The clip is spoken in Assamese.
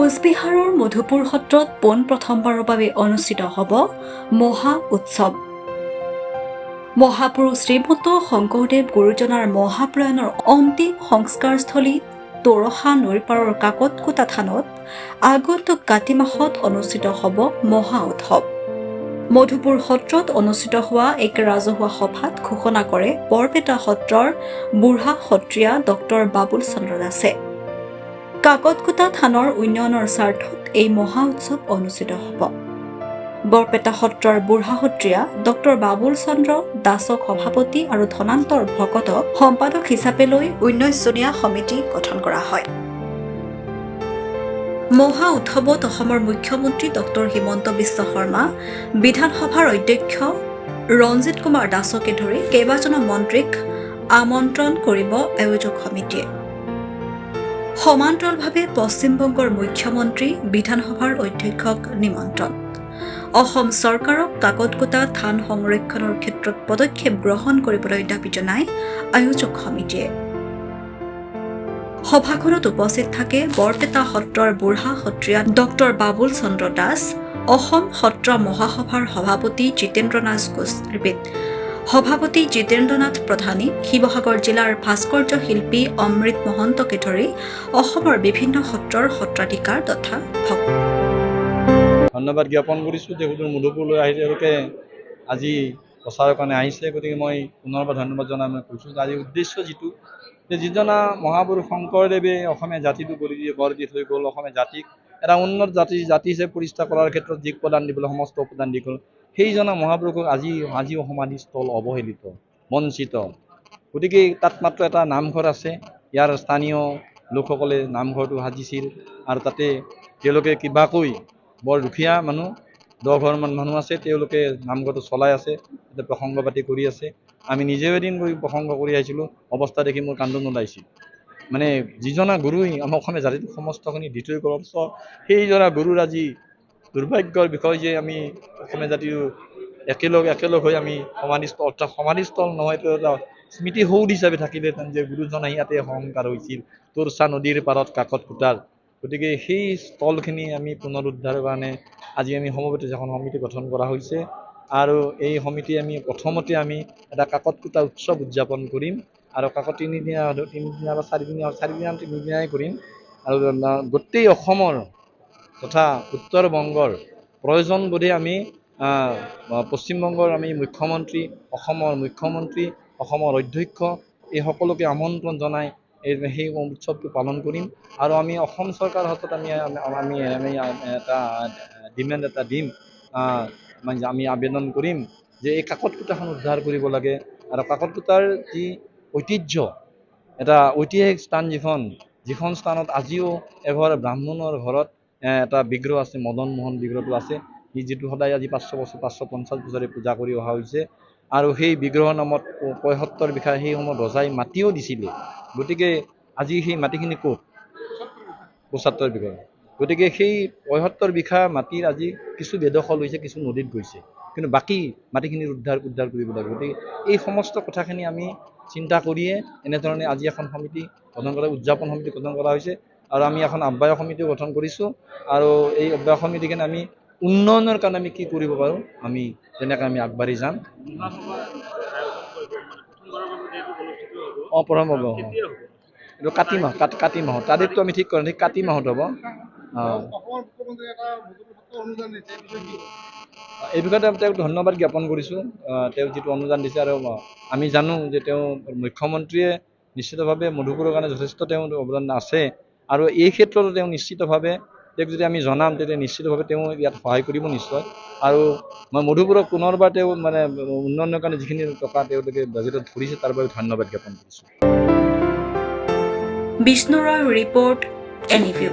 কোচবিহাৰৰ মধুপুৰ সত্ৰত পোনপ্ৰথমবাৰৰ বাবে অনুষ্ঠিত হ'ব মহা উৎসৱ। মহাপুৰুষ শ্ৰীমন্ত শংকৰদেৱ গুৰুজনাৰ মহাপ্ৰয়াণৰ অন্তিম সংস্কাৰস্থলী তোৰসা নৈৰ পাৰৰ কাকতকোটা থানত আগন্তুক কাতি মাহত অনুষ্ঠিত হ'ব মহা উৎসৱ। মধুপুৰ সত্ৰত অনুষ্ঠিত হোৱা এক ৰাজহুৱা সভাত ঘোষণা কৰে বৰপেটা সত্ৰৰ বুঢ়া সত্ৰীয়া ডক্টৰ বাবুল চন্দ্ৰ দাসে। কাকতকোটা থানৰ উন্নয়নৰ স্বাৰ্থত এই মহা উৎসৱ অনুষ্ঠিত হ'ব। বৰপেটা সত্ৰৰ বুঢ়া সত্ৰীয়া ডক্টৰ বাবুল চন্দ্ৰ দাসক সভাপতি আৰু ধনান্তৰ ভকতক সম্পাদক হিচাপে লৈ 19জনীয়া সমিতি গঠন কৰা হয়। মহা উৎসৱত অসমৰ মুখ্যমন্ত্ৰী ডক্টৰ হিমন্ত বিশ্ব শৰ্মা, বিধানসভাৰ অধ্যক্ষ ৰঞ্জিত কুমাৰ দাসকে ধৰি কেইবাজনো মন্ত্ৰীক আমন্ত্ৰণ কৰিব আয়োজক সমিতিয়ে। সমান্তৰালভাৱে পশ্চিমবংগৰ মুখ্যমন্ত্ৰী, বিধানসভাৰ অধ্যক্ষক নিমন্ত্ৰণ। অসম চৰকাৰক কাকতকোটা থান সংৰক্ষণৰ ক্ষেত্ৰত পদক্ষেপ গ্ৰহণ কৰিবলৈ দাবী জনাই আয়োজক সমিতিয়ে। সভাখনত উপস্থিত থাকে বৰপেটা সত্ৰৰ বুঢ়া সত্ৰীয়া ডক্টৰ বাবুল চন্দ্ৰ দাস, অসম সত্ৰ মহাসভাৰ সভাপতি জিতেন্দ্ৰনাথ গোস্বামী, সভাপতি জিতেন্দ্ৰনাথ প্ৰধানী, শিৱসাগৰ জিলাৰ ভাস্কৰ্য শিল্পী অমৃত মহন্তকে ধৰি অসমৰ বিভিন্ন সত্ৰৰ সত্ৰাধিকাৰ তথা ভক্ত। ধন্যবাদ জ্ঞাপন কৰিছোঁ যে সুদূৰ মধুপুৰলৈ আহি তেওঁলোকে আজি প্ৰচাৰৰ কাৰণে আহিছে। গতিকে মই পুনৰবাৰ ধন্যবাদ জনাই মই কৈছোঁ যে আজিৰ উদ্দেশ্য যিটো যে যিজনা মহাপুৰুষ শংকৰদেৱে অসমীয়া জাতিটো গঢ় দি থৈ গ'ল, অসমীয়া জাতিক এটা উন্নত জাতি হিচাপে প্ৰতিষ্ঠা কৰাৰ ক্ষেত্ৰত যি প্ৰদান দিবলৈ সমস্ত প্ৰদান দি গ'ল, সেইজনা মহাপুৰুষক আজিও সমাধিস্থল অৱহেলিত, বঞ্চিত। গতিকে তাত মাত্ৰ এটা নামঘৰ আছে, ইয়াৰ স্থানীয় লোকসকলে নামঘৰটো সাজিছিল আৰু তাতে তেওঁলোকে কিবাকৈ বৰ দুখীয়া মানুহ 10 ঘৰমান মানুহ আছে, তেওঁলোকে নামঘৰটো চলাই আছে, তাতে প্ৰসংগ পাতি কৰি আছে। আমি নিজেও এদিন প্ৰসংগ কৰি আহিছিলোঁ, অৱস্থা দেখি মোৰ কান্দোন ওলাইছিল। মানে যিজনা গুৰুই আমাৰ অসমীয়া জাতিটোক সমস্তখিনি দি থৈ গ'ল, সেইজনা গুৰুৰ আজি দুৰ্ভাগ্যৰ বিষয় যে আমি অসমীয়া জাতিৰ একেলগ হৈ আমি সমাধিস্থল নহয়, এটা স্মৃতি সৌধ হিচাপে থাকিলেহেঁতেন যে গুৰুজন আহি ইয়াতে সংস্কাৰ হৈছিল তোৰছা নদীৰ পাৰত কাকতকোটাৰ। গতিকে সেই স্থলখিনি আমি পুনৰুদ্ধাৰৰ কাৰণে আজি আমি সমবেত এখন সমিতি গঠন কৰা হৈছে আৰু এই সমিতি আমি প্ৰথমতে আমি এটা কাকতকোটা উৎসৱ উদযাপন কৰিম আৰু তিনিদিনীয়া বা চাৰিদিনীয়াই কৰিম আৰু গোটেই অসমৰ তথা উত্তৰ-বংগৰ প্ৰয়োজন বোধে আমি পশ্চিমবংগৰ আমি মুখ্যমন্ত্ৰী, অসমৰ অধ্যক্ষ এই সকলোকে আমন্ত্ৰণ জনাই সেই উৎসৱটো পালন কৰিম আৰু আমি অসম চৰকাৰৰ হাতত আমি এটা ডিমাণ্ড এটা দিম, আমি আবেদন কৰিম যে এই কাকতকোটাখন উদ্ধাৰ কৰিব লাগে আৰু কাকতকোটাৰ যি ঐতিহ্য, এটা ঐতিহাসিক স্থান যিখন স্থানত আজিও এঘৰ ব্ৰাহ্মণৰ ঘৰত এটা বিগ্ৰহ আছে, মদন মোহন বিগ্ৰহটো আছে, যিটো সদায় আজি 550 বছৰে পূজা কৰি অহা হৈছে আৰু সেই বিগ্ৰহৰ নামত ৭৫ বিঘা সেই সময়ত ৰজাই মাটিও দিছিলে। গতিকে আজি সেই মাটিখিনি ক'ত? ৭৫ বিঘা। গতিকে সেই ৭৫ বিঘা মাটিৰ আজি কিছু বেদখল হৈছে, কিছু নদীত গৈছে, কিন্তু বাকী মাটিখিনিৰ উদ্ধাৰ কৰিব লাগে। গতিকে এই সমস্ত কথাখিনি আমি চিন্তা কৰিয়ে এনেধৰণে আজি এখন সমিতি গঠন কৰা, উদযাপন সমিতি গঠন কৰা হৈছে আৰু আমি এখন আহ্বায়ক সমিতিও গঠন কৰিছোঁ আৰু এই আহ্বায়ক সমিতিখিনি আমি উন্নয়নৰ কাৰণে আমি কি কৰিব পাৰোঁ আমি তেনেকৈ আমি আগবাঢ়ি যাম। প্ৰথম হ'ব এইটো কাতি মাহত তাৰিখটো আমি ঠিক কৰিম, ঠিক কাতি মাহত হ'ব। এই বিষয়ে তেওঁক ধন্যবাদ জ্ঞাপন কৰিছোঁ, তেওঁ যিটো অনুদান দিছে আৰু আমি জানো যে তেওঁ মুখ্যমন্ত্ৰীয়ে নিশ্চিতভাৱে মধুপুৰৰ কাৰণে যথেষ্ট তেওঁ অৱদান আছে আৰু এই ক্ষেত্ৰতো তেওঁ নিশ্চিতভাৱে তেওঁক যদি আমি জনাম তেতিয়া নিশ্চিতভাৱে তেওঁ ইয়াত সহায় কৰিব নিশ্চয়। আৰু মই মধুপুৰক পুনৰবাৰ তেওঁ মানে উন্নয়নৰ কাৰণে যিখিনি টকা তেওঁলোকে বাজেটত ধৰিছে তাৰ বাবে ধন্যবাদ জ্ঞাপন কৰিছোঁ। বিষ্ণু ৰয় ৰিপৰ্ট, NEView।